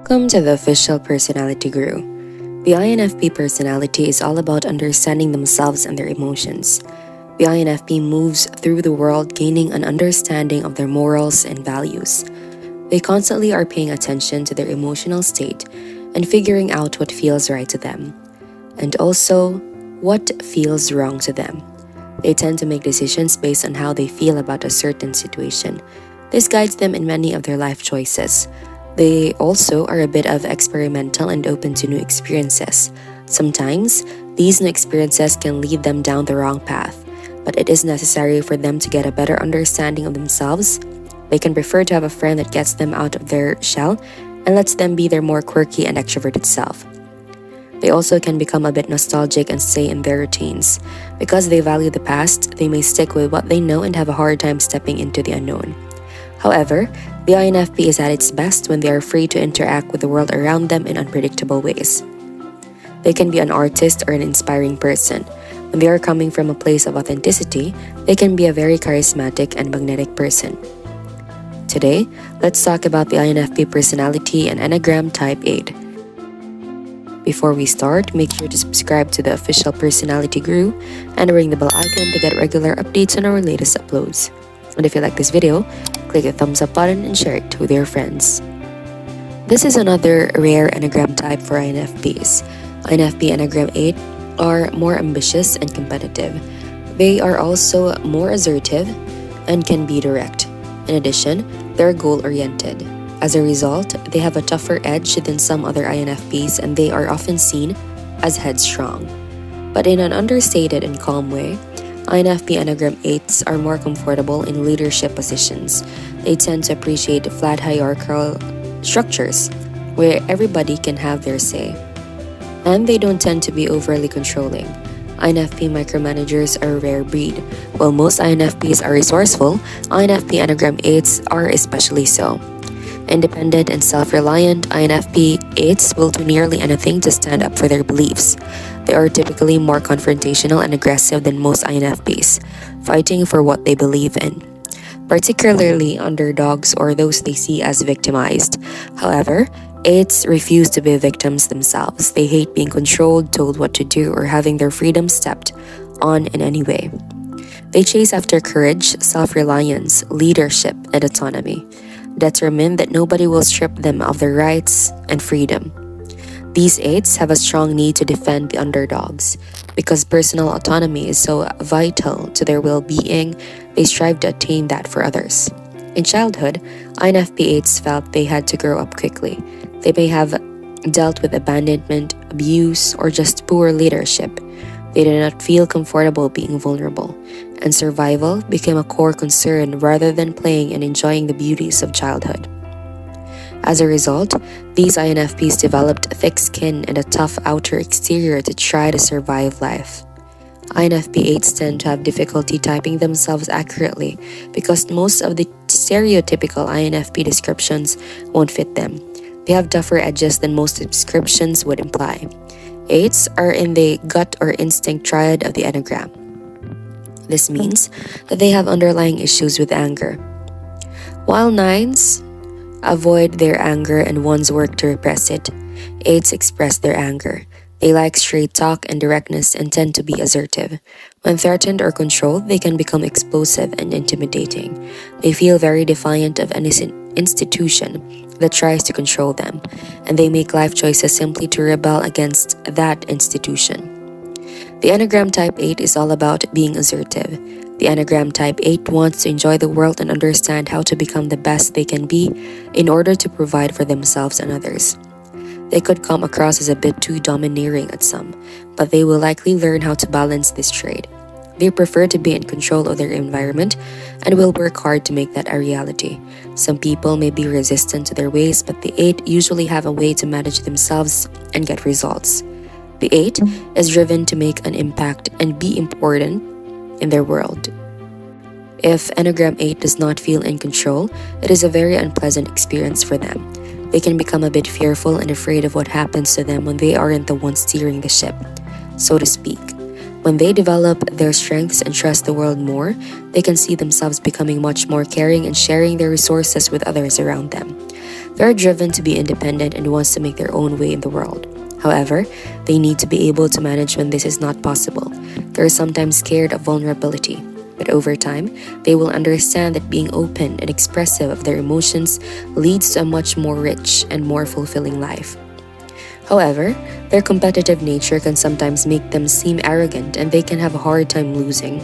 Welcome to the Official Personality Guru. The INFP personality is all about understanding themselves and their emotions. The INFP moves through the world gaining an understanding of their morals and values. They constantly are paying attention to their emotional state and figuring out what feels right to them, and also what feels wrong to them. They tend to make decisions based on how they feel about a certain situation. This guides them in many of their life choices. They also are a bit of experimental and open to new experiences. Sometimes, these new experiences can lead them down the wrong path, but it is necessary for them to get a better understanding of themselves. They can prefer to have a friend that gets them out of their shell and lets them be their more quirky and extroverted self. They also can become a bit nostalgic and stay in their routines. Because they value the past, they may stick with what they know and have a hard time stepping into the unknown. However, the INFP is at its best when they are free to interact with the world around them in unpredictable ways. They can be an artist or an inspiring person. When they are coming from a place of authenticity, they can be a very charismatic and magnetic person. Today, let's talk about the INFP personality and Enneagram Type 8. Before we start, make sure to subscribe to the Official Personality Guru and ring the bell icon to get regular updates on our latest uploads. And if you like this video, click the thumbs up button and share it with your friends. This is another rare Enneagram type for INFPs. INFP Enneagram 8 are more ambitious and competitive. They are also more assertive and can be direct. In addition, they're goal-oriented. As a result, they have a tougher edge than some other INFPs and they are often seen as headstrong. But in an understated and calm way, INFP Enneagram 8s are more comfortable in leadership positions. They tend to appreciate flat hierarchical structures where everybody can have their say. And they don't tend to be overly controlling. INFP micromanagers are a rare breed. While most INFPs are resourceful, INFP Enneagram 8s are especially so. Independent and self-reliant, INFP 8s will do nearly anything to stand up for their beliefs. They are typically more confrontational and aggressive than most INFPs, fighting for what they believe in, particularly underdogs or those they see as victimized. However, 8s refuse to be victims themselves. They hate being controlled, told what to do, or having their freedom stepped on in any way. They chase after courage, self-reliance, leadership, and autonomy, determined that nobody will strip them of their rights and freedom. These 8s have a strong need to defend the underdogs. Because personal autonomy is so vital to their well-being, they strive to attain that for others. In childhood, INFP 8s felt they had to grow up quickly. They may have dealt with abandonment, abuse, or just poor leadership. They did not feel comfortable being vulnerable, and survival became a core concern rather than playing and enjoying the beauties of childhood. As a result, these INFPs developed thick skin and a tough outer exterior to try to survive life. INFP 8s tend to have difficulty typing themselves accurately because most of the stereotypical INFP descriptions won't fit them. They have tougher edges than most descriptions would imply. 8s are in the gut or instinct triad of the Enneagram. This means that they have underlying issues with anger. While 9s avoid their anger and 1s work to repress it, 8s express their anger. They like straight talk and directness and tend to be assertive. When threatened or controlled, they can become explosive and intimidating. They feel very defiant of any institution that tries to control them, and they make life choices simply to rebel against that institution. The Enneagram Type 8 is all about being assertive. The Enneagram Type 8 wants to enjoy the world and understand how to become the best they can be in order to provide for themselves and others. They could come across as a bit too domineering at some, but they will likely learn how to balance this trait. They prefer to be in control of their environment and will work hard to make that a reality. Some people may be resistant to their ways, but the 8 usually have a way to manage themselves and get results. The 8 is driven to make an impact and be important in their world. If Enneagram 8 does not feel in control, it is a very unpleasant experience for them. They can become a bit fearful and afraid of what happens to them when they aren't the ones steering the ship, so to speak. When they develop their strengths and trust the world more, they can see themselves becoming much more caring and sharing their resources with others around them. They are driven to be independent and wants to make their own way in the world. However, they need to be able to manage when this is not possible. They are sometimes scared of vulnerability, but over time, they will understand that being open and expressive of their emotions leads to a much more rich and more fulfilling life. However, their competitive nature can sometimes make them seem arrogant and they can have a hard time losing.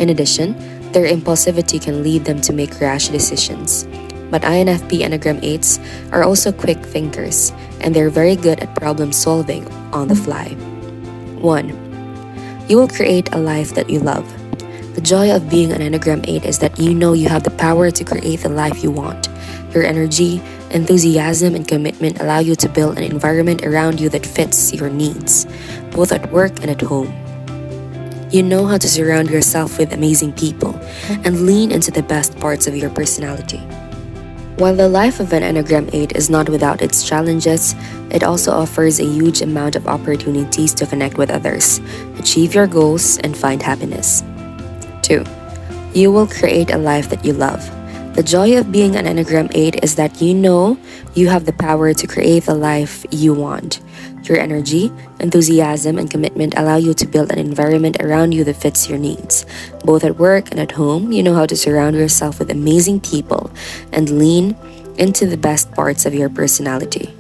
In addition, their impulsivity can lead them to make rash decisions. But INFP Enneagram 8s are also quick thinkers, and they're very good at problem solving on the fly. 1. You will create a life that you love. The joy of being an Enneagram 8 is that you know you have the power to create the life you want. Your energy, enthusiasm, and commitment allow you to build an environment around you that fits your needs, both at work and at home. You know how to surround yourself with amazing people and lean into the best parts of your personality. While the life of an Enneagram 8 is not without its challenges, it also offers a huge amount of opportunities to connect with others, achieve your goals, and find happiness. 2. You will create a life that you love. The joy of being an Enneagram 8 is that you know you have the power to create the life you want. Your energy, enthusiasm, and commitment allow you to build an environment around you that fits your needs. Both at work and at home, you know how to surround yourself with amazing people and lean into the best parts of your personality.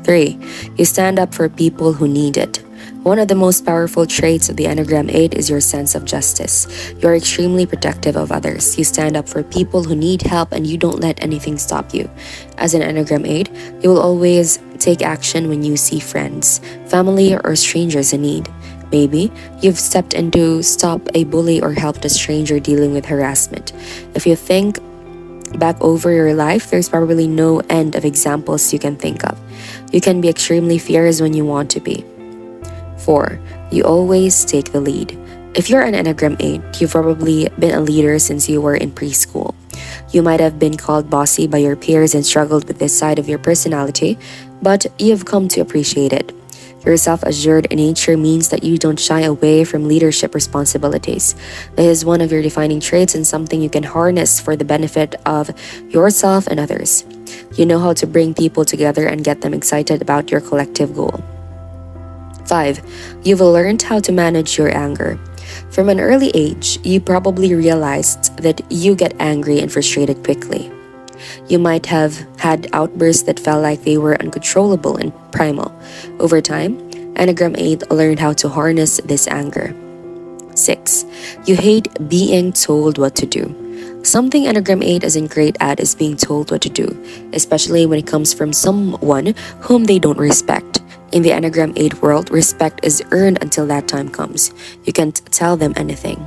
3. You stand up for people who need it. One of the most powerful traits of the Enneagram 8 is your sense of justice. You are extremely protective of others. You stand up for people who need help and you don't let anything stop you. As an Enneagram 8, you will always take action when you see friends, family, or strangers in need. Maybe you've stepped in to stop a bully or helped a stranger dealing with harassment. If you think back over your life, there's probably no end of examples you can think of. You can be extremely fierce when you want to be. 4. You always take the lead. If you're an Enneagram 8, you've probably been a leader since you were in preschool. You might have been called bossy by your peers and struggled with this side of your personality, but you've come to appreciate it. Your self-assured nature means that you don't shy away from leadership responsibilities. This is one of your defining traits and something you can harness for the benefit of yourself and others. You know how to bring people together and get them excited about your collective goal. 5. You've learned how to manage your anger. From an early age, you probably realized that you get angry and frustrated quickly. You might have had outbursts that felt like they were uncontrollable and primal. Over time, Enneagram 8 learned how to harness this anger. 6. You hate being told what to do. Something Enneagram 8 isn't great at is being told what to do, especially when it comes from someone whom they don't respect. In the Enneagram 8 world, respect is earned until that time comes. You can't tell them anything.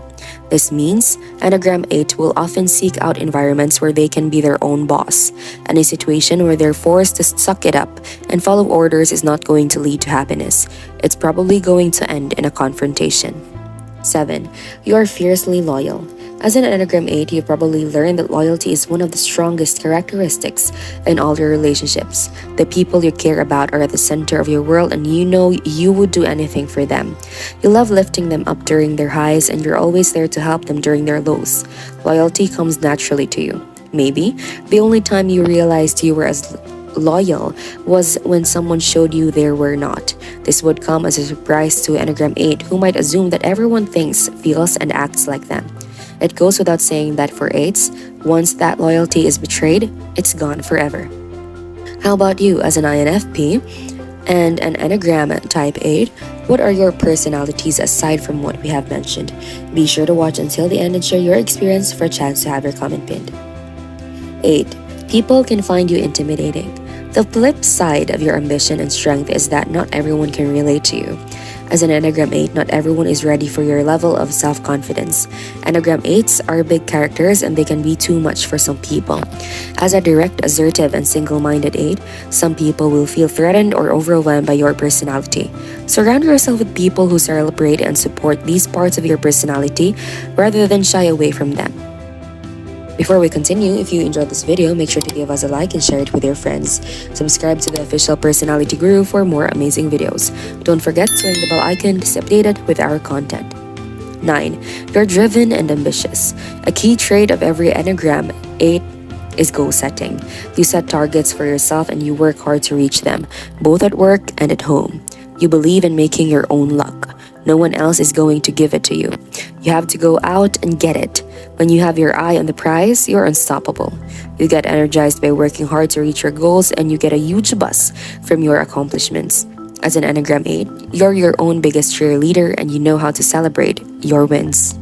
This means Enneagram 8 will often seek out environments where they can be their own boss. And a situation where they're forced to suck it up and follow orders is not going to lead to happiness. It's probably going to end in a confrontation. 7. You are fiercely loyal. As an Enneagram 8, you've probably learned that loyalty is one of the strongest characteristics in all your relationships. The people you care about are at the center of your world and you know you would do anything for them. You love lifting them up during their highs and you're always there to help them during their lows. Loyalty comes naturally to you. Maybe the only time you realized you were as loyal was when someone showed you they were not. This would come as a surprise to Enneagram 8 who might assume that everyone thinks, feels, and acts like them. It goes without saying that for 8s, once that loyalty is betrayed, it's gone forever. How about you as an INFP and an Enneagram type 8? What are your personalities aside from what we have mentioned? Be sure to watch until the end and share your experience for a chance to have your comment pinned. 8. People can find you intimidating. The flip side of your ambition and strength is that not everyone can relate to you. As an Enneagram 8, not everyone is ready for your level of self-confidence. Enneagram 8s are big characters and they can be too much for some people. As a direct, assertive, and single-minded 8, some people will feel threatened or overwhelmed by your personality. Surround yourself with people who celebrate and support these parts of your personality rather than shy away from them. Before we continue, if you enjoyed this video, make sure to give us a like and share it with your friends. Subscribe to the Official Personality Guru for more amazing videos. Don't forget to ring the bell icon to stay updated with our content. 9. You're driven and ambitious. A key trait of every Enneagram 8 is goal setting. You set targets for yourself and you work hard to reach them, both at work and at home. You believe in making your own luck. No one else is going to give it to you. You have to go out and get it. When you have your eye on the prize, you're unstoppable. You get energized by working hard to reach your goals, and you get a huge buzz from your accomplishments. As an Enneagram 8, you're your own biggest cheerleader and you know how to celebrate your wins.